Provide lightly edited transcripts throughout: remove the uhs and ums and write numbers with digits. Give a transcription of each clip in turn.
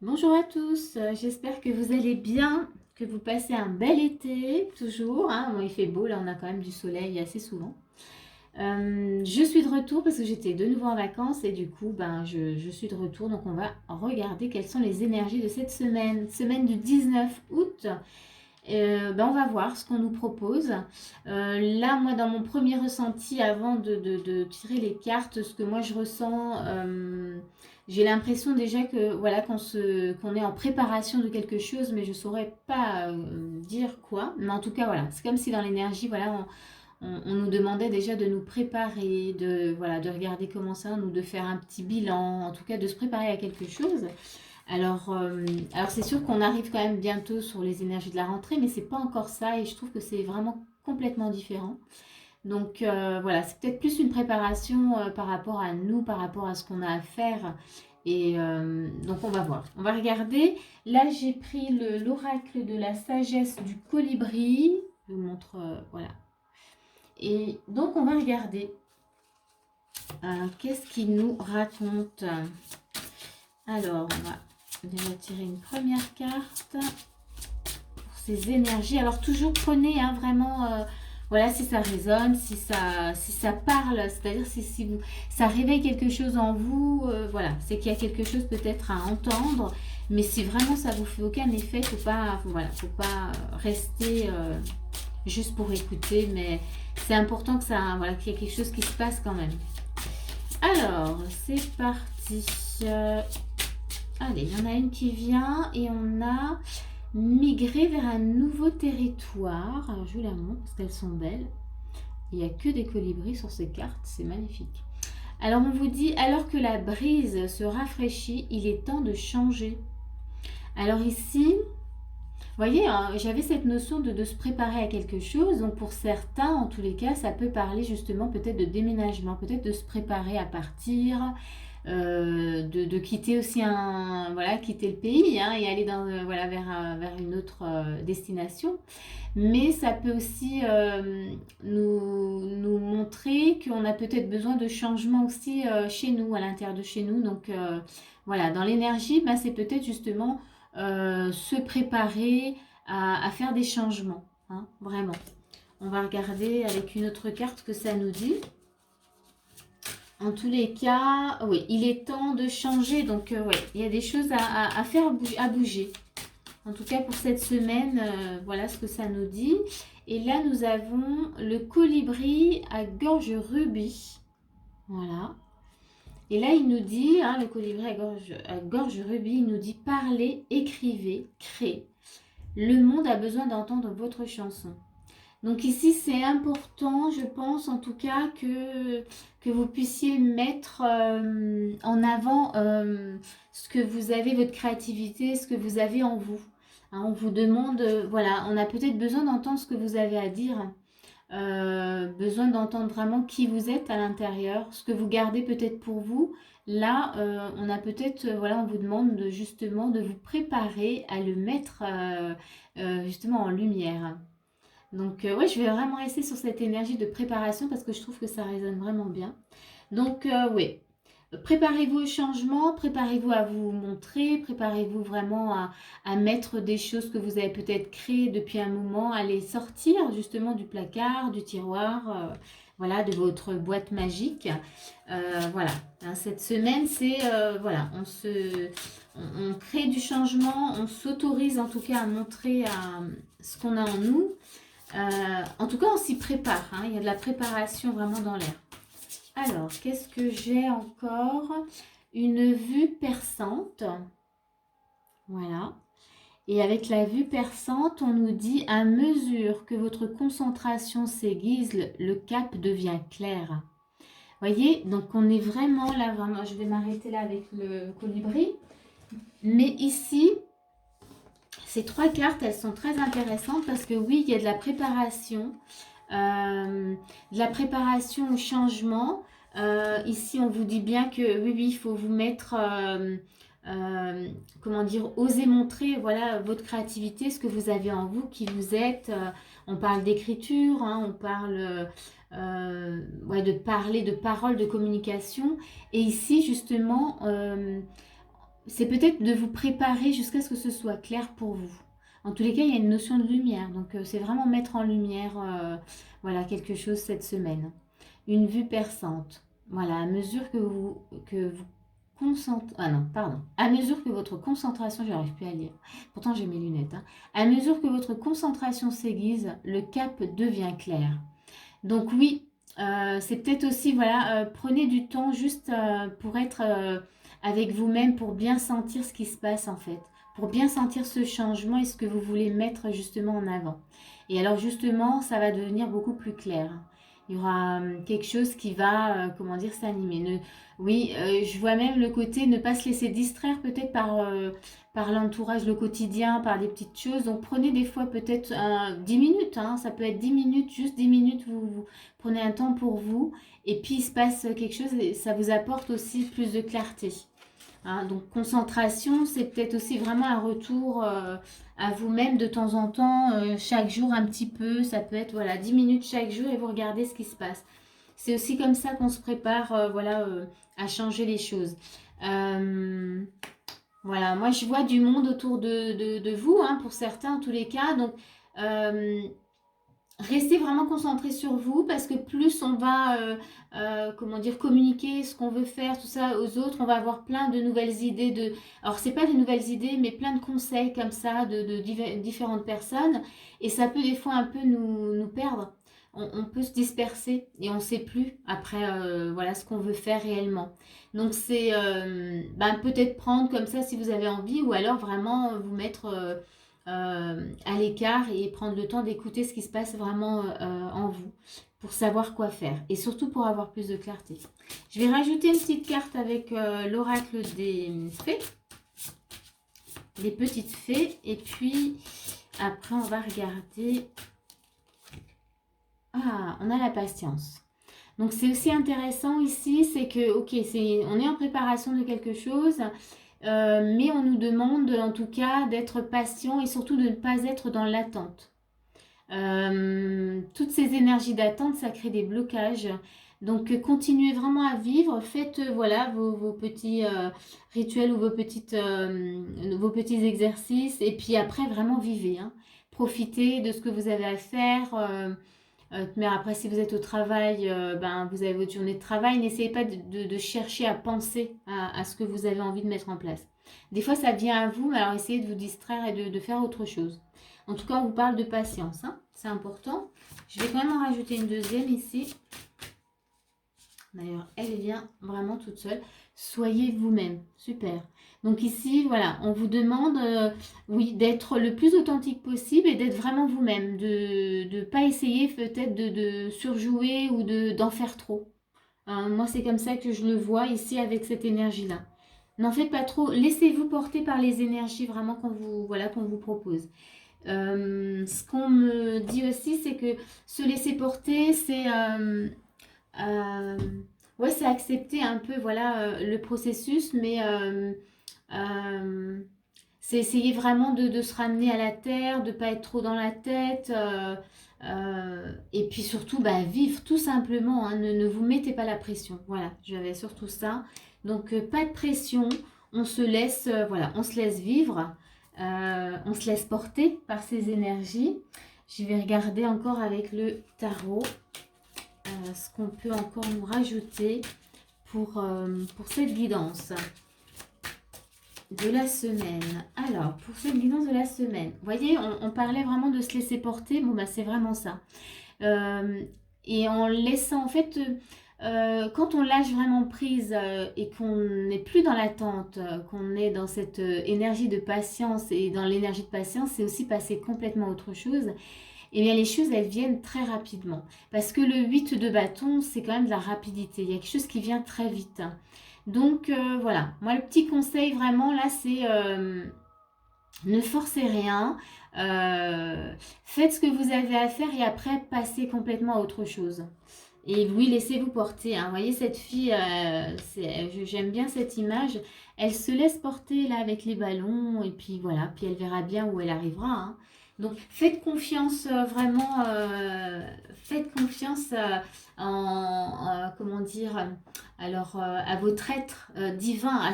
Bonjour à tous, j'espère que vous allez bien, que vous passez un bel été, toujours. Bon, il fait beau, là on a quand même du soleil assez souvent. Je suis de retour parce que j'étais de nouveau en vacances et du coup je suis de retour. Donc on va regarder quelles sont les énergies de cette semaine du 19 août. On va voir ce qu'on nous propose. Là, moi, dans mon premier ressenti, avant de tirer les cartes, ce que moi je ressens, j'ai l'impression déjà que voilà qu'on est en préparation de quelque chose, mais je ne saurais pas dire quoi. Mais en tout cas, voilà, c'est comme si dans l'énergie, voilà, on nous demandait déjà de nous préparer, de regarder comment ça, nous de faire un petit bilan, en tout cas de se préparer à quelque chose. Alors c'est sûr qu'on arrive quand même bientôt sur les énergies de la rentrée, mais c'est pas encore ça et je trouve que c'est vraiment complètement différent. Donc voilà, c'est peut-être plus une préparation par rapport à nous, par rapport à ce qu'on a à faire. Et donc on va voir. On va regarder. Là j'ai pris l'oracle de la sagesse du colibri. Je vous montre, voilà. Et donc on va regarder. Qu'est-ce qu'il nous raconte? Alors on va déjà tirer une première carte pour ces énergies. Alors toujours prenez vraiment, voilà, si ça résonne, si ça parle, c'est-à-dire si vous, ça réveille quelque chose en vous, voilà, c'est qu'il y a quelque chose peut-être à entendre. Mais si vraiment ça vous fait aucun effet, faut pas rester juste pour écouter. Mais c'est important que ça, voilà, qu'il y ait quelque chose qui se passe quand même. Alors, c'est parti. Allez, il y en a une qui vient et on a migré vers un nouveau territoire. Alors, je vous la montre parce qu'elles sont belles. Il n'y a que des colibris sur ces cartes, c'est magnifique. Alors, on vous dit, alors que la brise se rafraîchit, il est temps de changer. Alors ici, vous voyez, j'avais cette notion de se préparer à quelque chose. Donc pour certains, en tous les cas, ça peut parler justement peut-être de déménagement, peut-être de se préparer à partir, de quitter aussi quitter le pays et aller voilà, vers une autre destination. Mais ça peut aussi nous montrer qu'on a peut-être besoin de changement aussi chez nous, à l'intérieur de chez nous. Donc voilà, dans l'énergie, c'est peut-être justement se préparer à faire des changements, vraiment. On va regarder avec une autre carte ce que ça nous dit. En tous les cas, oui, il est temps de changer. Donc, ouais, il y a des choses à faire bouger. En tout cas, pour cette semaine, voilà ce que ça nous dit. Et là, nous avons le colibri à gorge rubis. Voilà. Et là, il nous dit, le colibri à gorge rubis, il nous dit parlez, écrivez, créez. Le monde a besoin d'entendre votre chanson. Donc ici, c'est important, je pense en tout cas, que vous puissiez mettre en avant ce que vous avez, votre créativité, ce que vous avez en vous. On vous demande, voilà, on a peut-être besoin d'entendre ce que vous avez à dire, besoin d'entendre vraiment qui vous êtes à l'intérieur, ce que vous gardez peut-être pour vous. Là, on a peut-être, voilà, on vous demande justement de vous préparer à le mettre justement en lumière. Donc, ouais, je vais vraiment rester sur cette énergie de préparation parce que je trouve que ça résonne vraiment bien. Donc, oui, préparez-vous au changement, préparez-vous à vous montrer, préparez-vous vraiment à mettre des choses que vous avez peut-être créées depuis un moment, à les sortir justement du placard, du tiroir, voilà, de votre boîte magique. Voilà, cette semaine, c'est, voilà, on crée du changement, on s'autorise en tout cas à montrer ce qu'on a en nous. En tout cas, on s'y prépare. Il y a de la préparation vraiment dans l'air. Alors, qu'est-ce que j'ai encore? Une vue perçante. Voilà. Et avec la vue perçante, on nous dit à mesure que votre concentration s'aiguise, le cap devient clair. Voyez, donc on est vraiment là, vraiment, je vais m'arrêter là avec le colibri. Mais ici, ces trois cartes, elles sont très intéressantes parce que oui, il y a de la préparation. De la préparation au changement. Ici, on vous dit bien que oui, il faut vous mettre, comment dire, oser montrer, voilà, votre créativité, ce que vous avez en vous, qui vous êtes. On parle d'écriture, on parle de parler, de parole, de communication. Et ici, justement, c'est peut-être de vous préparer jusqu'à ce que ce soit clair pour vous. En tous les cas, il y a une notion de lumière. Donc, c'est vraiment mettre en lumière voilà, quelque chose cette semaine. Une vue perçante. Voilà, à mesure que vous concentrez... Ah non, pardon. À mesure que votre concentration... J'arrive plus à lire. Pourtant, j'ai mes lunettes. Hein. À mesure que votre concentration s'aiguise, le cap devient clair. Donc oui, c'est peut-être aussi, voilà, prenez du temps juste pour être avec vous-même, pour bien sentir ce qui se passe en fait, pour bien sentir ce changement et ce que vous voulez mettre justement en avant. Et alors justement, ça va devenir beaucoup plus clair. Il y aura quelque chose qui va, comment dire, s'animer. Oui, je vois même le côté ne pas se laisser distraire peut-être par l'entourage, le quotidien, par des petites choses. Donc prenez des fois peut-être 10 minutes, hein, ça peut être 10 minutes, juste 10 minutes, vous prenez un temps pour vous et puis il se passe quelque chose et ça vous apporte aussi plus de clarté. Hein. Donc concentration, c'est peut-être aussi vraiment un retour à vous-même de temps en temps, chaque jour un petit peu, ça peut être voilà 10 minutes chaque jour et vous regardez ce qui se passe. C'est aussi comme ça qu'on se prépare voilà, à changer les choses. Euh, voilà, moi je vois du monde autour de vous, hein, pour certains en tous les cas. Donc, restez vraiment concentré sur vous parce que plus on va, comment dire, communiquer ce qu'on veut faire, tout ça aux autres, on va avoir plein de nouvelles idées. Alors, c'est pas des nouvelles idées, mais plein de conseils comme ça de différentes personnes. Et ça peut des fois un peu nous perdre. On peut se disperser et on ne sait plus après voilà, ce qu'on veut faire réellement. Donc, c'est ben, peut-être prendre comme ça si vous avez envie ou alors vraiment vous mettre à l'écart et prendre le temps d'écouter ce qui se passe vraiment en vous pour savoir quoi faire et surtout pour avoir plus de clarté. Je vais rajouter une petite carte avec l'oracle des fées, des petites fées, et puis après on va regarder. Ah, on a la patience. Donc c'est aussi intéressant ici, c'est que ok, on est en préparation de quelque chose, mais on nous demande en tout cas d'être patient et surtout de ne pas être dans l'attente. Toutes ces énergies d'attente, ça crée des blocages. Donc, continuez vraiment à vivre. Faites voilà, vos petits rituels ou vos petits exercices. Et puis après, vraiment vivez. Hein. Profitez de ce que vous avez à faire. Mais après, si vous êtes au travail, ben, vous avez votre journée de travail. N'essayez pas de chercher à penser à ce que vous avez envie de mettre en place. Des fois, ça vient à vous, mais alors essayez de vous distraire et de faire autre chose. En tout cas, on vous parle de patience. Hein. C'est important. Je vais quand même en rajouter une deuxième ici. D'ailleurs, elle vient vraiment toute seule. Soyez vous-même. Super. Donc ici, voilà, on vous demande, oui, d'être le plus authentique possible et d'être vraiment vous-même. De ne pas essayer peut-être de surjouer ou d'en faire trop. Hein, moi, c'est comme ça que je le vois ici avec cette énergie-là. N'en faites pas trop. Laissez-vous porter par les énergies vraiment voilà, qu'on vous propose. Ce qu'on me dit aussi, c'est que se laisser porter, euh, ouais, c'est accepter un peu voilà, le processus, mais euh, c'est essayer vraiment de se ramener à la terre, de ne pas être trop dans la tête. Et puis surtout, bah, vivre tout simplement. Hein, ne vous mettez pas la pression. Voilà, j'avais surtout ça. Donc, pas de pression. On se laisse, voilà, on se laisse vivre. On se laisse porter par ces énergies. Je vais regarder encore avec le tarot ce qu'on peut encore nous rajouter pour cette guidance de la semaine. Alors, pour cette guidance de la semaine, vous voyez, on parlait vraiment de se laisser porter. Bon, bah, c'est vraiment ça. Et en laissant, en fait, quand on lâche vraiment prise et qu'on n'est plus dans l'attente, qu'on est dans cette énergie de patience, et dans l'énergie de patience, c'est aussi passer complètement à autre chose, et bien les choses, elles viennent très rapidement. Parce que le 8 de bâton, c'est quand même de la rapidité. Il y a quelque chose qui vient très vite. Donc voilà, moi le petit conseil vraiment là, c'est ne forcez rien. Faites ce que vous avez à faire et après passez complètement à autre chose. Et oui, laissez-vous porter. Hein. Vous voyez, cette fille, j'aime bien cette image. Elle se laisse porter là avec les ballons et puis voilà. Puis elle verra bien où elle arrivera. Hein. Donc faites confiance vraiment, faites confiance comment dire, alors à votre être divin, à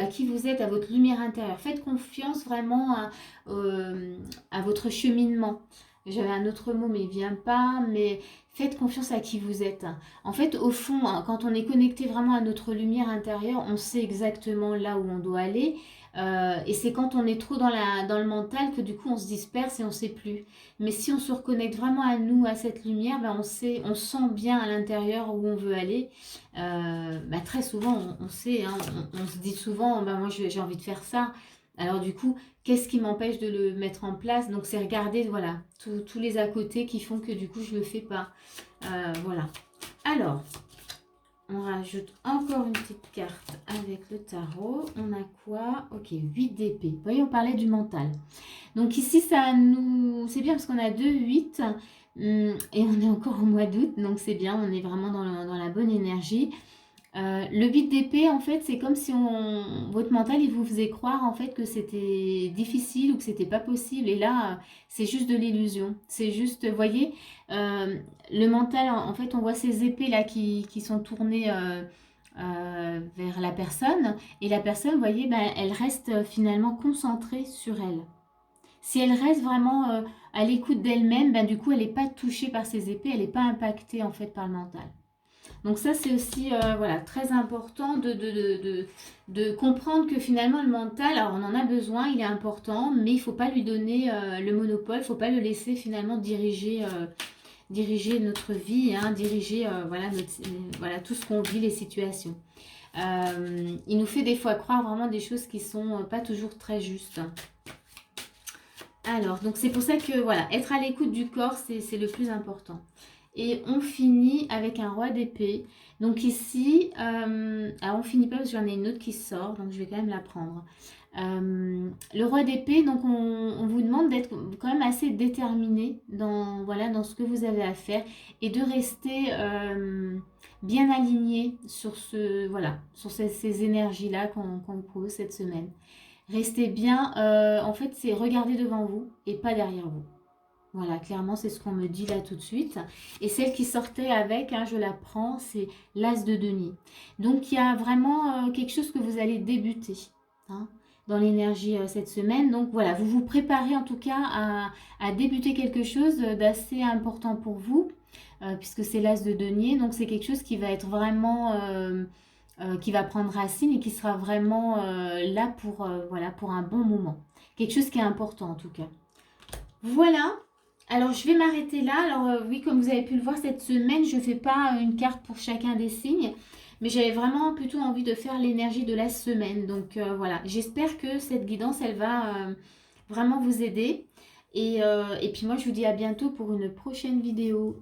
qui vous êtes, à votre lumière intérieure. Faites confiance vraiment à votre cheminement. J'avais un autre mot mais il vient pas, mais faites confiance à qui vous êtes. En fait, au fond, hein, quand on est connecté vraiment à notre lumière intérieure, on sait exactement là où on doit aller. Et c'est quand on est trop dans le mental que du coup on se disperse et on ne sait plus. Mais si on se reconnecte vraiment à nous, à cette lumière, ben on sent bien à l'intérieur où on veut aller. Très souvent on sait, hein, on se dit souvent, ben moi j'ai envie de faire ça. Alors du coup, qu'est-ce qui m'empêche de le mettre en place? Donc c'est regarder voilà, tous les à côté qui font que du coup je ne le fais pas. Voilà. Alors, on rajoute encore une petite carte avec le tarot. On a quoi? Ok, 8 d'épée. Vous voyez, on parlait du mental. Donc ici, c'est bien parce qu'on a 2, 8. Et on est encore au mois d'août. Donc c'est bien, on est vraiment dans la bonne énergie. Le 8 d'épée, en fait, c'est comme si votre mental, il vous faisait croire en fait que c'était difficile ou que c'était pas possible. Et là, c'est juste de l'illusion. C'est juste, vous voyez, le mental, en fait, on voit ces épées là qui sont tournées vers la personne. Et la personne, vous voyez, ben, elle reste finalement concentrée sur elle. Si elle reste vraiment à l'écoute d'elle-même, ben, du coup, elle n'est pas touchée par ces épées, elle n'est pas impactée en fait par le mental. Donc ça, c'est aussi voilà, très important de comprendre que finalement le mental, alors on en a besoin, il est important, mais il ne faut pas lui donner le monopole, il ne faut pas le laisser finalement diriger notre vie, hein, diriger voilà, tout ce qu'on vit, les situations. Il nous fait des fois croire vraiment des choses qui ne sont pas toujours très justes. Alors, donc c'est pour ça que voilà, être à l'écoute du corps, c'est le plus important. Et on finit avec un roi d'épée. Donc ici, alors on finit pas parce que j'en ai une autre qui sort, donc je vais quand même la prendre. Le roi d'épée, donc on vous demande d'être quand même assez déterminé voilà, dans ce que vous avez à faire et de rester bien aligné sur, voilà, sur ces énergies-là qu'on pose cette semaine. Restez bien, en fait, c'est regarder devant vous et pas derrière vous. Voilà, clairement, c'est ce qu'on me dit là tout de suite. Et celle qui sortait avec, hein, je la prends, c'est l'As de denier. Donc, il y a vraiment quelque chose que vous allez débuter hein, dans l'énergie cette semaine. Donc, voilà, vous vous préparez en tout cas à débuter quelque chose d'assez important pour vous, puisque c'est l'As de denier. Donc, c'est quelque chose qui va être vraiment... qui va prendre racine et qui sera vraiment là voilà, pour un bon moment. Quelque chose qui est important en tout cas. Voilà, alors je vais m'arrêter là. Alors oui, comme vous avez pu le voir cette semaine, je ne fais pas une carte pour chacun des signes, mais j'avais vraiment plutôt envie de faire l'énergie de la semaine. Donc voilà, j'espère que cette guidance, elle va vraiment vous aider. Et puis moi, je vous dis à bientôt pour une prochaine vidéo.